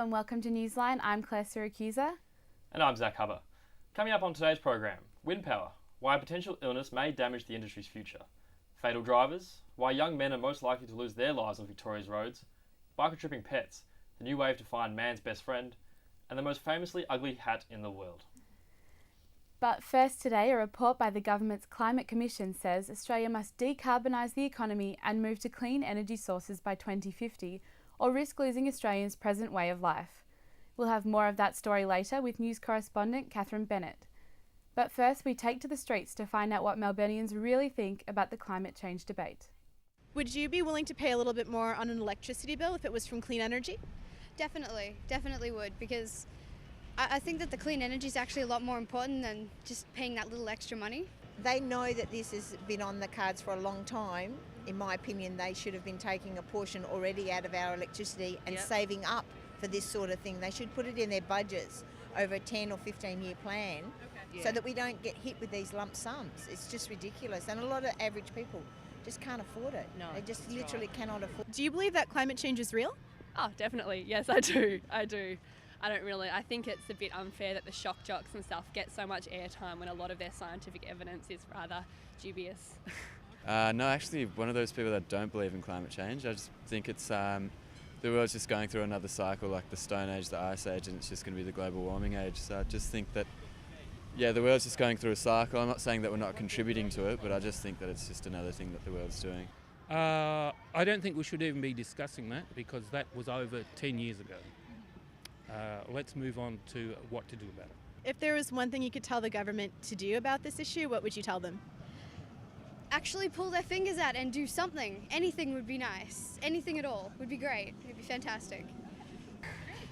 and welcome to Newsline. I'm Claire Siracusa. And I'm Zach Hubber. Coming up on today's program, wind power, why a potential illness may damage the industry's future, fatal drivers, why young men are most likely to lose their lives on Victoria's roads, biker-tripping pets, the new wave to find man's best friend, and the most famously ugly hat in the world. But first today, a report by the government's Climate Commission says Australia must decarbonise the economy and move to clean energy sources by 2050, or risk losing Australians' present way of life. We'll have more of that story later with news correspondent Catherine Bennett. But first, we take to the streets to find out what Melburnians really think about the climate change debate. Would you be willing to pay a little bit more on an electricity bill if it was from clean energy? Definitely would, because I think that the clean energy is actually a lot more important than just paying that little extra money. They know that this has been on the cards for a long time. In my opinion, they should have been taking a portion already out of our electricity and saving up for this sort of thing. They should put it in their budgets over a 10 or 15 year plan so that we don't get hit with these lump sums. It's just ridiculous. And a lot of average people just can't afford it. No, they just literally cannot afford it. Do you believe that climate change is real? Oh, definitely. Yes, I do. I think it's a bit unfair that the shock jocks and stuff get so much airtime when a lot of their scientific evidence is rather dubious. No, actually, one of those people that don't believe in climate change. I just think it's the world's just going through another cycle, like the Stone Age, the Ice Age, and it's just going to be the global warming age. So I just think that, the world's just going through a cycle. I'm not saying that we're not contributing to it, but I just think that it's just another thing that the world's doing. I don't think we should even be discussing that because that was over 10 years ago. Let's move on to what to do about it. If there was one thing you could tell the government to do about this issue, what would you tell them? Actually pull their fingers out and do something. Anything would be nice. Anything at all would be great. It'd be fantastic.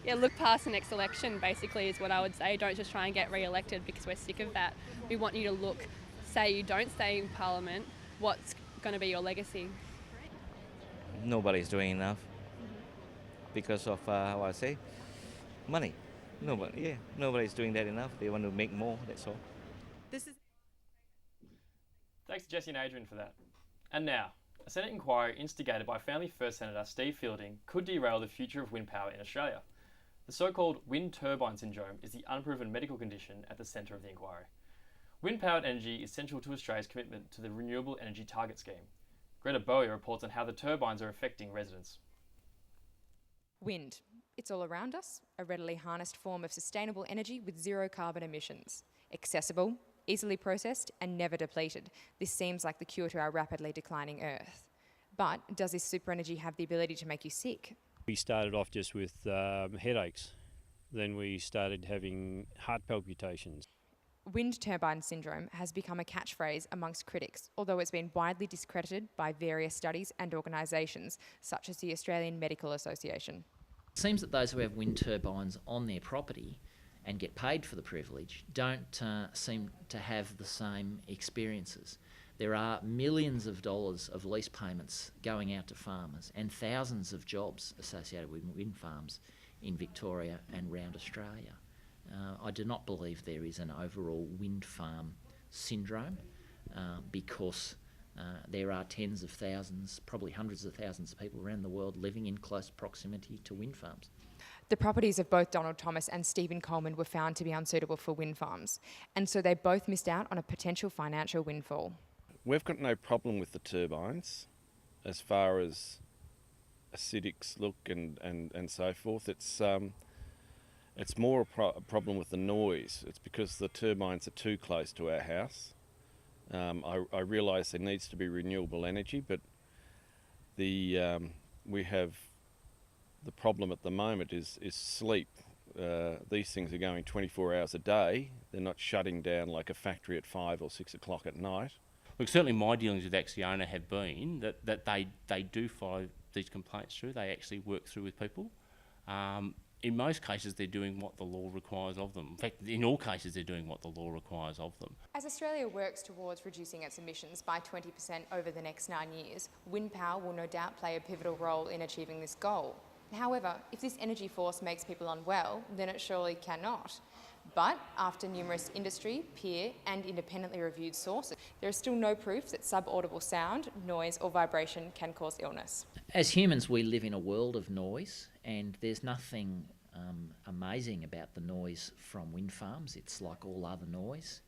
Yeah, look past the next election basically is what I would say. Don't just try and get re-elected because we're sick of that. We want you to look, say you don't stay in Parliament, what's going to be your legacy? Nobody's doing enough because of, money. Nobody's doing that enough. They want to make more, that's all. Thanks to Jesse and Adrian for that. And now, a Senate inquiry instigated by Family First Senator Steve Fielding could derail the future of wind power in Australia. The so-called wind turbine syndrome is the unproven medical condition at the centre of the inquiry. Wind-powered energy is central to Australia's commitment to the Renewable Energy Target Scheme. Greta Bowyer reports on how the turbines are affecting residents. Wind. It's all around us, a readily harnessed form of sustainable energy with zero carbon emissions. Accessible, easily processed and never depleted. This seems like the cure to our rapidly declining Earth. But does this super energy have the ability to make you sick? We started off just with headaches. Then we started having heart palpitations. Wind turbine syndrome has become a catchphrase amongst critics, although it's been widely discredited by various studies and organisations, such as the Australian Medical Association. It seems that those who have wind turbines on their property and get paid for the privilege don't seem to have the same experiences. There are millions of dollars of lease payments going out to farmers and thousands of jobs associated with wind farms in Victoria and around Australia. I do not believe there is an overall wind farm syndrome because there are tens of thousands, probably hundreds of thousands of people around the world living in close proximity to wind farms. The properties of both Donald Thomas and Stephen Coleman were found to be unsuitable for wind farms, and so they both missed out on a potential financial windfall. We've got no problem with the turbines as far as acidics look and so forth. It's more a problem with the noise. It's because the turbines are too close to our house. I realise there needs to be renewable energy, but we have the problem at the moment is sleep. These things are going 24 hours a day. They're not shutting down like a factory at 5 or 6 o'clock at night. Look, certainly my dealings with Acciona have been that they do follow these complaints through. They actually work through with people. In most cases, they're doing what the law requires of them. In fact, in all cases, they're doing what the law requires of them. As Australia works towards reducing its emissions by 20% over the next 9 years, wind power will no doubt play a pivotal role in achieving this goal. However, if this energy force makes people unwell, then it surely cannot. But after numerous industry, peer and independently reviewed sources, there is still no proof that subaudible sound, noise or vibration can cause illness. As humans, we live in a world of noise, and there's nothing amazing about the noise from wind farms. It's like all other noise.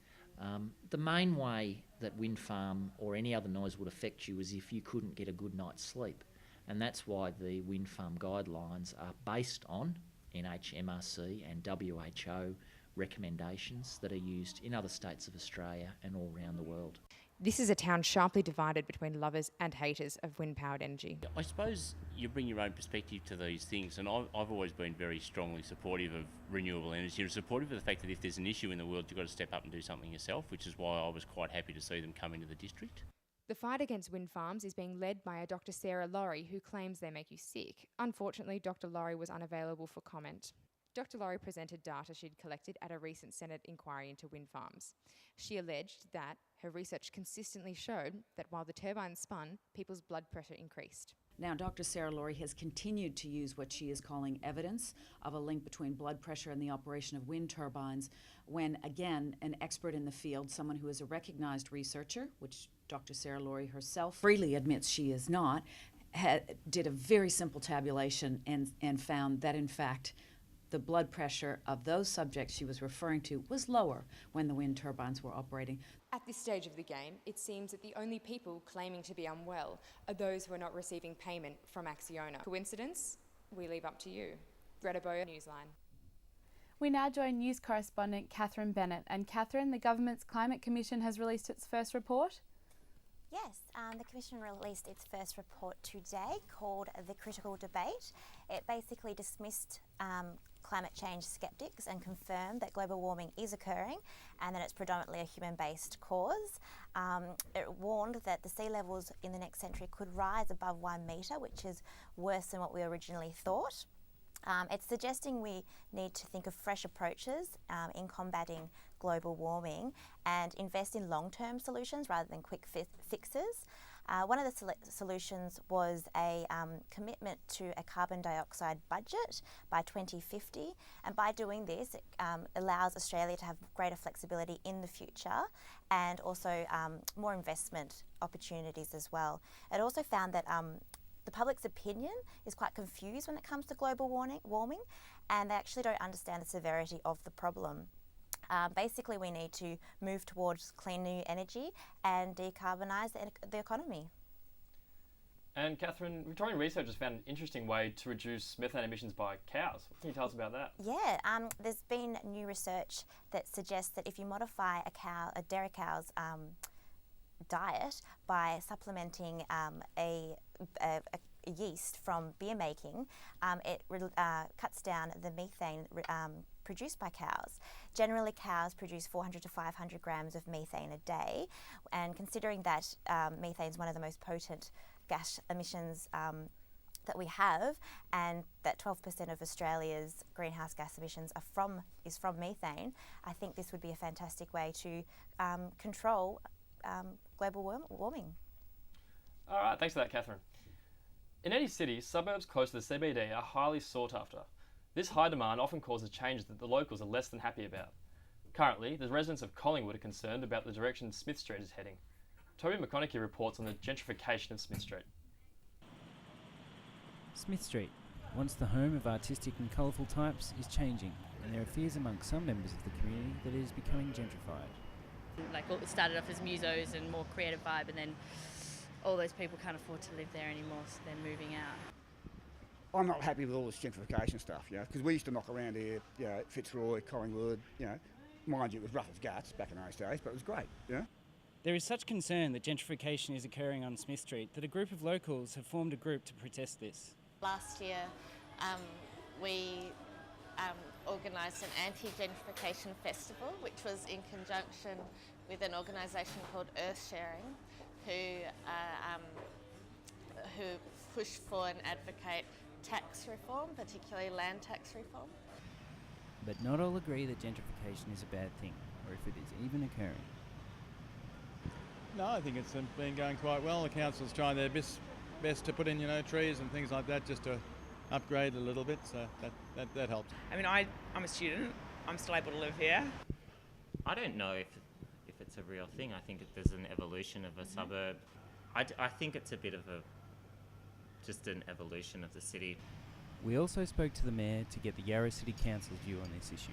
The main way that wind farm or any other noise would affect you is if you couldn't get a good night's sleep. And that's why the wind farm guidelines are based on NHMRC and WHO recommendations that are used in other states of Australia and all around the world. This is a town sharply divided between lovers and haters of wind-powered energy. I suppose you bring your own perspective to these things, and I've always been very strongly supportive of renewable energy and supportive of the fact that if there's an issue in the world, you've got to step up and do something yourself, which is why I was quite happy to see them come into the district. The fight against wind farms is being led by a Dr. Sarah Laurie, who claims they make you sick. Unfortunately, Dr. Laurie was unavailable for comment. Dr. Laurie presented data she'd collected at a recent Senate inquiry into wind farms. She alleged that her research consistently showed that while the turbines spun, people's blood pressure increased. Now, Dr. Sarah Laurie has continued to use what she is calling evidence of a link between blood pressure and the operation of wind turbines when, again, an expert in the field, someone who is a recognised researcher, which Dr. Sarah Laurie herself freely admits she is not, did a very simple tabulation and found that, in fact, the blood pressure of those subjects she was referring to was lower when the wind turbines were operating. At this stage of the game, it seems that the only people claiming to be unwell are those who are not receiving payment from Acciona. Coincidence? We leave up to you. Greta Boyer, Newsline. We now join news correspondent Catherine Bennett. And Catherine, the government's Climate Commission has released its first report. Yes, the Commission released its first report today called The Critical Debate. It basically dismissed climate change skeptics and confirmed that global warming is occurring and that it's predominantly a human-based cause. It warned that the sea levels in the next century could rise above 1 metre, which is worse than what we originally thought. It's suggesting we need to think of fresh approaches in combating global warming and invest in long-term solutions rather than quick fixes. One of the solutions was a commitment to a carbon dioxide budget by 2050, and by doing this it allows Australia to have greater flexibility in the future and also more investment opportunities as well. It also found that the public's opinion is quite confused when it comes to global warming, and they actually don't understand the severity of the problem. Basically, we need to move towards clean new energy and decarbonise the economy. And Catherine, Victorian researchers found an interesting way to reduce methane emissions by cows. What can you tell us about that? Yeah, there's been new research that suggests that if you modify a dairy cow's diet by supplementing a yeast from beer making, it cuts down the methane produced by cows. Generally, cows produce 400 to 500 grams of methane a day, and considering that methane is one of the most potent gas emissions that we have, and that 12% of Australia's greenhouse gas emissions is from methane, I think this would be a fantastic way to control global warming. All right, thanks for that, Catherine. In any city, suburbs close to the CBD are highly sought after. This high demand often causes changes that the locals are less than happy about. Currently, the residents of Collingwood are concerned about the direction Smith Street is heading. Toby McConaughey reports on the gentrification of Smith Street. Smith Street, once the home of artistic and colourful types, is changing, and there are fears amongst some members of the community that it is becoming gentrified. It started off as musos and more creative vibe, and then all those people can't afford to live there anymore, so they're moving out. I'm not happy with all this gentrification stuff, because we used to knock around here, Fitzroy, Collingwood, mind you, it was rough as guts back in those days, but it was great, There is such concern that gentrification is occurring on Smith Street that a group of locals have formed a group to protest this. Last year, we organised an anti-gentrification festival, which was in conjunction with an organisation called Earthsharing, who push for and advocate tax reform, particularly land tax reform. But not all agree that gentrification is a bad thing, or if it is even occurring. No, I think it's been going quite well. The council's trying their best to put in, trees and things like that just to upgrade a little bit, so that helps. I mean, I'm a student. I'm still able to live here. I don't know if it's a real thing. I think there's an evolution of a suburb. I think it's a bit of just an evolution of the city. We also spoke to the Mayor to get the Yarra City Council's view on this issue.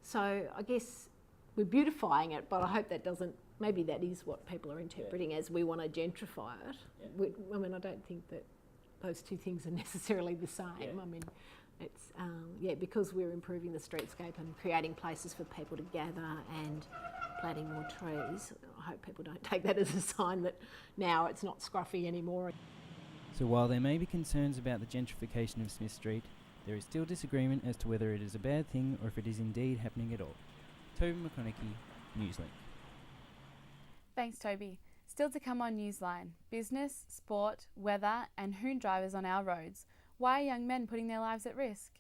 So I guess we're beautifying it, but I hope that doesn't, maybe that is what people are interpreting as we want to gentrify it. I mean, I don't think that those two things are necessarily the same. I mean, it's, because we're improving the streetscape and creating places for people to gather and planting more trees, I hope people don't take that as a sign that now it's not scruffy anymore. So while there may be concerns about the gentrification of Smith Street, there is still disagreement as to whether it is a bad thing or if it is indeed happening at all. Toby McConaughey, Newslink. Thanks, Toby. Still to come on Newsline, business, sport, weather and hoon drivers on our roads. Why are young men putting their lives at risk?